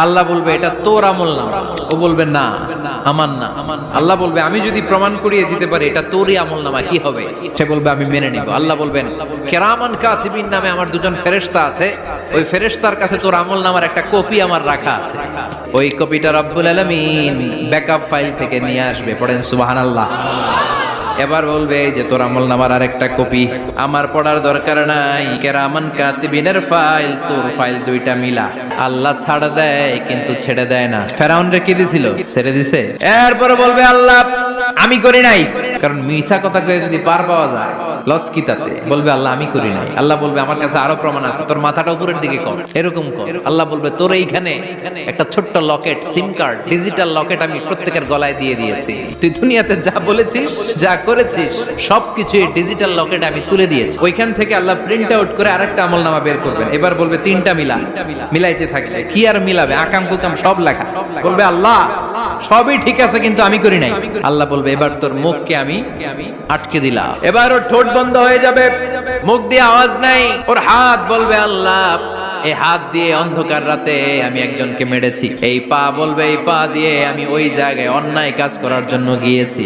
আল্লাহ বলবে এটা তোর আমল না, ও বলবে না আমার না। আল্লাহ বলবে আমি যদি প্রমাণ করিয়ে দিতে পারি এটা তোরই আমল নামা, কি হবে? সে বলবে আমি মেনে নিব। আল্লাহ বলবেন কিরামান কাতিবিন নামে আমার দুজন ফেরেশতা আছে, ওই ফেরেশতার কাছে তোর আমল নামার একটা কপি আমার রাখা আছে। ওই কপিটা রব্বুল আলামিন ব্যাকআপ ফাইল থেকে নিয়ে আসবে। পড়েন সুবহানাল্লাহ। এবার বলবে যে তোর আমল নামার আরেকটা কপি আমার পড়ার দরকার নাই, কিরামান কাতিবিনের ফাইল তোর ফাইল দুইটা মিলা। আল্লাহ ছাড় দেয় কিন্তু ছেড়ে দেয় না। ফেরাউন রে কি দিছিল? ছেড়ে দিছে। এরপরে বলবে আল্লাহ আমি করি নাই, কারণ মিছা কথা কয়ে যদি পার পাওয়া যায় লস কি তাতে? বলবে আল্লাহ আমি করি নাই। আল্লাহ বলবে আমার কাছে আরো প্রমাণ আছে, তোর মাথাটা উপরের দিকে কর, এরকম কর। আল্লাহ বলবে তোর এইখানে একটা ছোট্ট লকেট, সিম কার্ড, ডিজিটাল লকেট আমি প্রত্যেকের গলায় দিয়ে দিয়েছি। তুই দুনিয়াতে যা বলেছিস, যা করেছিস সবকিছু এই ডিজিটাল লকেটে আমি তুলে দিয়েছি। ওইখান থেকে আল্লাহ প্রিন্ট আউট করে আরেকটা আমলনামা বের করবেন। এবার বলবে তিনটা মিলা, মিলাইতে থাকবে। কি আর মিলাবে? আকাম কুকাম সব লেখা। বলবে আল্লাহ সবই ঠিক আছে কিন্তু আমি করি নাই। আল্লাহ বলবে এবার তোর মুখকে আমি আটকে দিলাম। এবার ওর ঠোঁট বন্ধ হয়ে যাবে, মুখ দিয়ে আওয়াজ নাই। ওর হাত বলবে আল্লাহ এই হাত দিয়ে অন্ধকার রাতে আমি একজনকে মেরেছি। এই পা বলবে এই পা দিয়ে আমি ওই জায়গায় অন্যায় কাজ করার জন্য গিয়েছি।